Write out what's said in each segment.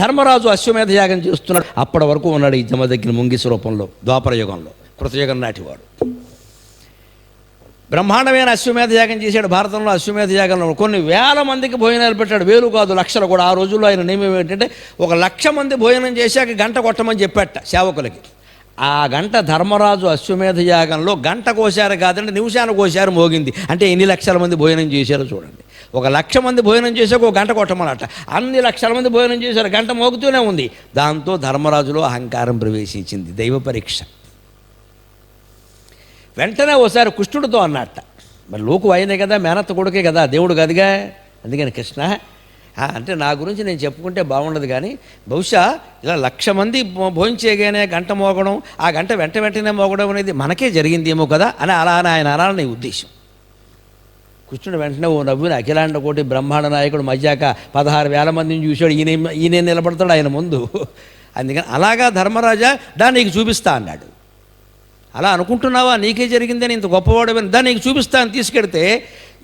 ధర్మరాజు అశ్వమేధ యాగం చేస్తున్నాడు. అప్పటి వరకు ఉన్నాడు ఈ జమదగ్ని ముంగిస రూపంలో ద్వాపర యుగంలో, కృతయుగం నాటివాడు. బ్రహ్మాండమైన అశ్వమేధ యాగం చేశాడు. భారతంలో అశ్వమేధ యాగంలో కొన్ని వేల మందికి భోజనాలు పెట్టాడు. వేలు కాదు, లక్షలు కూడా. ఆ రోజుల్లో ఆయన నియమం ఏంటంటే 1,00,000 మంది భోజనం చేశాక గంట కొట్టమని చెప్పాట సేవకులకి. ఆ గంట ధర్మరాజు అశ్వమేధ యాగంలో గంట కోశారు కాదంటే నిమిషాన్ని కోశారు మోగింది. అంటే ఎన్ని లక్షల మంది భోజనం చేశారో చూడండి. 1,00,000 మంది భోజనం చేశాక ఒక గంట కొట్టమన్నట. అన్ని లక్షల మంది భోజనం చేశారు, గంట మోగుతూనే ఉంది. దాంతో ధర్మరాజులో అహంకారం ప్రవేశించింది, దైవ పరీక్ష. వెంటనే ఓసారి కృష్ణుడితో అన్నట్ట, మరి లోకు అయినే కదా, మేనత్త కొడుకే కదా, దేవుడు కదిగా. అందుకని కృష్ణ అంటే నా గురించి నేను చెప్పుకుంటే బాగుండదు, కానీ బహుశా ఇలా 1,00,000 మంది భోంచేయగానే గంట మోగడం, ఆ గంట వెంటనే మోగడం అనేది మనకే జరిగిందేమో కదా అని ఆయన అనాలని ఉద్దేశం. కృష్ణుడు వెంటనే ఓ నవ్వుని అఖిలాండ కోటి బ్రహ్మాండ నాయకుడు మధ్యాక 16,000 మందిని చూశాడు. ఈయన నిలబడతాడు ఆయన ముందు. అందుకని అలాగా ధర్మరాజా దా నీకు చూపిస్తా అన్నాడు. అలా అనుకుంటున్నావా నీకే జరిగిందని, ఇంత గొప్పవాడమని, దా నీకు చూపిస్తా అని తీసుకెడితే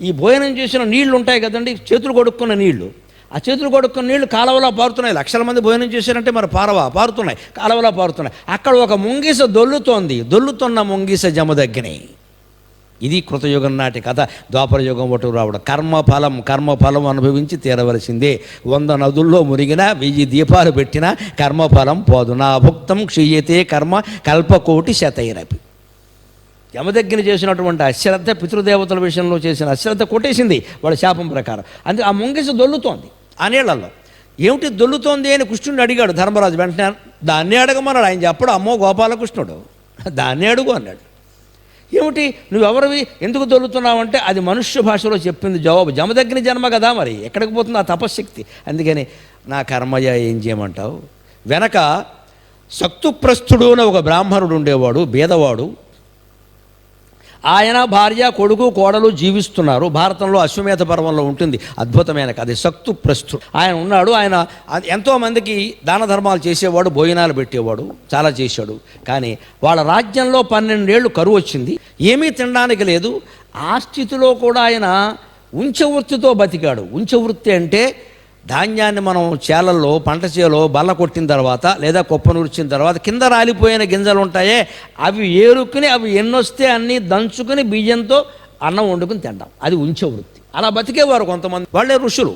ఈ భోజనం చేసిన నీళ్లు ఉంటాయి కదండి, చేతులు కొడుక్కున్న నీళ్లు, ఆ చేతులు కొడుకున్న నీళ్లు కాలువలా పారుతున్నాయి. 1,00,000 మంది భోజనం చేశారంటే మరి పారుతున్నాయి, కాలువలా పారుతున్నాయి. అక్కడ ఒక ముంగిస దొల్లుతున్న ముంగిస జమదగ్ని. ఇది కృతయుగం నాటి కథ. ద్వాపర యుగం ఒకటి రావడం. కర్మఫలం అనుభవించి తీరవలసిందే. 100 నదుల్లో మురిగినా, 1000 దీపాలు పెట్టినా కర్మఫలం పోదు. నా భుక్తం క్షీయతే కర్మ కల్పకోటి శతైరపి. జమదగ్ని చేసినటువంటి అశ్రద్ధ, పితృదేవతల విషయంలో చేసిన అశ్రద్ధ కొట్టేసింది వాళ్ళ శాపం ప్రకారం. అందుకే ఆ ముంగిస దొల్లుతోంది ఆ నీళ్లలో. ఏమిటి దొల్లుతోంది అని కృష్ణుడు అడిగాడు ధర్మరాజు. వెంటనే దాన్ని అడగమన్నాడు. ఆయన చెప్పడు, అమ్మో గోపాలకృష్ణుడు, దాన్ని అడుగు అన్నాడు. ఏమిటి నువ్వెవరివి, ఎందుకు దొల్లుతున్నావంటే అది మనుష్య భాషలో చెప్పింది జవాబు. జమదగ్ని జన్మ కదా, మరి ఎక్కడికి పోతుంది ఆ తపశ్శక్తి. అందుకని నా కర్మయ్య ఏం చేయమంటావు. వెనక సక్తుప్రస్థుడు అని ఒక బ్రాహ్మణుడు ఉండేవాడు, బీదవాడు. ఆయన భార్య, కొడుకు, కోడలు జీవిస్తున్నారు. భారతంలో అశ్వమేధ పర్వంలో ఉంటుంది అద్భుతమైన కథ. సక్తుప్రస్థుడు ఆయన ఉన్నాడు. ఆయన ఎంతోమందికి దాన ధర్మాలు చేసేవాడు, భోజనాలు పెట్టేవాడు, చాలా చేశాడు. కానీ వాళ్ళ రాజ్యంలో 12 ఏళ్ళు కరువు వచ్చింది, ఏమీ తినడానికి లేదు. ఆ స్థితిలో కూడా ఆయన ఉంచవృత్తితో బతికాడు. ఉంచవృత్తి అంటే ధాన్యాన్ని మనం చేలల్లో, పంట చేలో బల్ల కొట్టిన తర్వాత లేదా కుప్ప నూర్చిన తర్వాత కింద రాలిపోయిన గింజలు ఉంటాయే, అవి ఏరుకుని అవి ఎన్నొస్తే అన్నీ దంచుకుని బియ్యంతో అన్నం వండుకుని తింటాం. అది ఉంచవృత్తి. అలా బతికేవారు కొంతమంది. వాళ్ళే ఋషులు.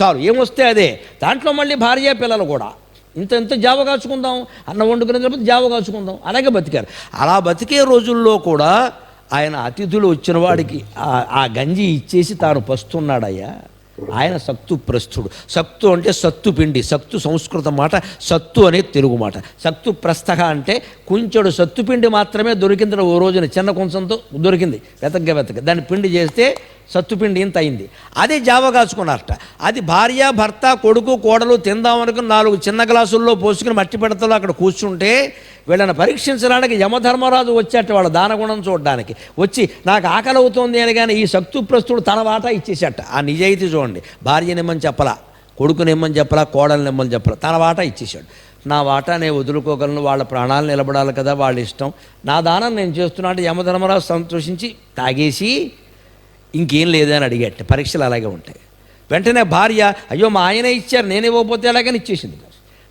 చాలు ఏమొస్తే అదే. దాంట్లో మళ్ళీ భార్య పిల్లలు కూడా ఇంత జావ కాచుకుందాం, అన్నం వండుకునే తర్వాత జావ కాచుకుందాం, అలాగే బతికారు. అలా బతికే రోజుల్లో కూడా ఆయన అతిథులు వచ్చిన వాడికి ఆ గంజి ఇచ్చేసి తాను పస్తున్నాడయ్యా. ఆయన సక్తుప్రస్థుడు. సక్తు అంటే సత్తు పిండి. సక్తు సంస్కృత మాట, సత్తు అనేది తెలుగు మాట. సక్తుప్రస్థ అంటే కొంచెడు సత్తుపిండి మాత్రమే దొరికింది ఓ రోజున, చిన్న కొంచెంతో దొరికింది. వెతక దాన్ని పిండి చేస్తే సత్తుపిండి ఇంత అయింది. అదే జావ కాచుకున్నారట. అది భార్య, భర్త, కొడుకు, కోడలు తిందామనుకుని 4 చిన్న గ్లాసుల్లో పోసుకుని మట్టి పెడతలో అక్కడ కూర్చుంటే వీళ్ళని పరీక్షించడానికి యమధర్మరాజు వచ్చేట వాళ్ళ దానగుణం చూడడానికి. వచ్చి నాకు ఆకలి అవుతోంది అని కానీ ఈ సక్తుప్రస్థుడు తన వాటా ఇచ్చేసేట. ఆ నిజాయితీ చూడండి. భార్యనిమ్మని చెప్పలా, కొడుకునిమ్మని చెప్పలా, కోడలనిమ్మని చెప్పలా, తన వాటా ఇచ్చేసాడు. నా వాటా నేను వదులుకోగలను, వాళ్ళ ప్రాణాలు నిలబడాలి కదా, వాళ్ళ ఇష్టం, నా దానం నేను చేస్తున్నా అంటే యమధర్మరాజు సంతోషించి తాగేసి ఇంకేం లేదని అడిగట్ట. పరీక్షలు అలాగే ఉంటాయి. వెంటనే భార్య అయ్యో మా ఆయనే ఇచ్చారు, నేను ఇవ్వకపోతే అలాగని ఇచ్చేసింది.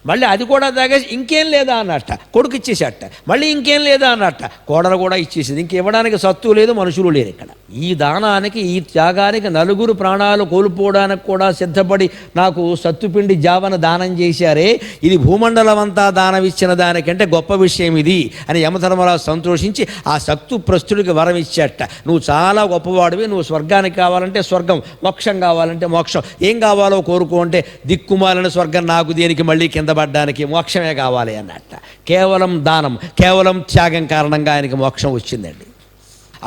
మళ్ళీ అది కూడా తాగేసి ఇంకేం లేదా అన్నట్ట. కొడుకు ఇచ్చేసేట. మళ్ళీ ఇంకేం లేదా అన్నట్ట. కోడలు కూడా ఇచ్చేసింది. ఇంకివ్వడానికి సత్తు లేదు, మనుషులు లేరు ఇక్కడ. ఈ దానానికి, ఈ త్యాగానికి 4 ప్రాణాలు కోల్పోవడానికి కూడా సిద్ధపడి నాకు సత్తుపిండి జావన దానం చేశారే, ఇది భూమండలం అంతా దానం ఇచ్చిన దానికంటే గొప్ప విషయం ఇది అని యమధర్మరాజు సంతోషించి ఆ సక్తుప్రస్థుడికి వరం ఇచ్చేట. నువ్వు చాలా గొప్పవాడివి, నువ్వు స్వర్గానికి కావాలంటే స్వర్గం, మోక్షం కావాలంటే మోక్షం, ఏం కావాలో కోరుకో అంటే దిక్కుమాలిన స్వర్గం నాకు దేనికి, మళ్ళీ కింద పడ్డానికి మోక్షమే కావాలి అన్నట్ట. కేవలం దానం, కేవలం త్యాగం కారణంగా ఆయనకి మోక్షం వచ్చిందండి.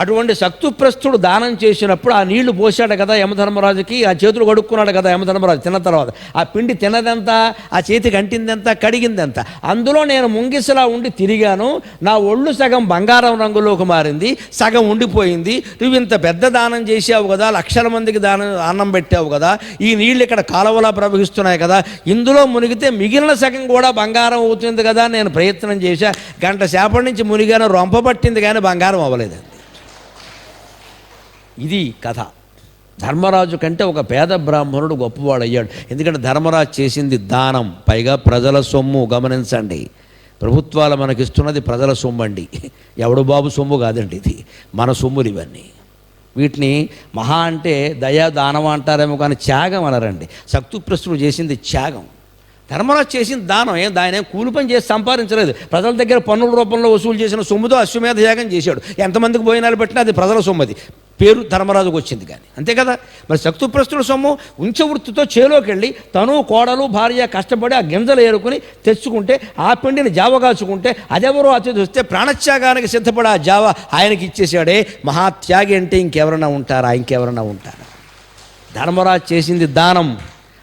అటువంటి సక్తుప్రస్థుడు దానం చేసినప్పుడు ఆ నీళ్లు పోసాడు కదా యమధర్మరాజుకి, ఆ చేతులు కడుక్కున్నాడు కదా యమధర్మరాజు తిన్న తర్వాత. ఆ పిండి తిన్నదెంత, ఆ చేతికి అంటిందెంత, కడిగిందెంత. అందులో నేను ముంగిసలా ఉండి తిరిగాను. నా ఒళ్ళు సగం బంగారం రంగులోకి మారింది, సగం ఉండిపోయింది. నువ్వు ఇంత పెద్ద దానం చేసావు కదా, 1,00,000 మందికి అన్నం పెట్టావు కదా, ఈ నీళ్ళు ఇక్కడ కాలువలా ప్రవహిస్తున్నాయి కదా, ఇందులో మునిగితే మిగిలిన సగం కూడా బంగారం అవుతుంది కదా. నేను ప్రయత్నం చేశా, గంట సేపటి నుంచి మునిగాను, రొంప పట్టింది కానీ బంగారం అవ్వలేదండి. ఇది కథ. ధర్మరాజు కంటే ఒక పేద బ్రాహ్మణుడు గొప్పవాడయ్యాడు. ఎందుకంటే ధర్మరాజు చేసింది దానం, పైగా ప్రజల సొమ్ము. గమనించండి, ప్రభుత్వాలు మనకిస్తున్నది ప్రజల సొమ్ము అండి, ఎవడు బాబు సొమ్ము కాదండి, ఇది మన సొమ్ములు ఇవన్నీ. వీటిని మహా అంటే దయా దానం అంటారేమో కానీ త్యాగం అనరండి. శక్తిప్రస్తుడు చేసింది త్యాగం, ధర్మరాజు చేసిన దానం. దాని కూలి పని చేసి సంపాదించలేదు, ప్రజల దగ్గర పన్నుల రూపంలో వసూలు చేసిన సొమ్ముతో అశ్వమేధ యాగం చేశాడు. ఎంతమందికి భోజనాలు పెట్టినా అది ప్రజల సొమ్ము, అది పేరు ధర్మరాజుకు వచ్చింది కానీ, అంతే కదా. మరి శక్తిప్రస్తుడు సొమ్ము ఉంచవృత్తితో చేలోకి వెళ్ళి తను కోడలు భార్య కష్టపడి ఆ గింజలు ఏరుకుని తెచ్చుకుంటే, ఆ పిండిని జావగాచుకుంటే, అదెవరో అతిథి వస్తే ప్రాణత్యాగానికి సిద్ధపడి ఆ జావ ఆయనకి ఇచ్చేసాడే. మహాత్యాగి అంటే ఇంకెవరైనా ఉంటారా? ఇంకెవరైనా ఉంటారా? ధర్మరాజు చేసింది దానం,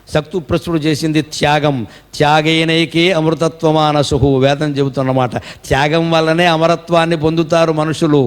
శక్తిప్రస్తుడు చేసింది త్యాగం. త్యాగేనైకే అమృతత్వమానసు, వేదం చెబుతున్నమాట. త్యాగం వల్లనే అమరత్వాన్ని పొందుతారు మనుషులు.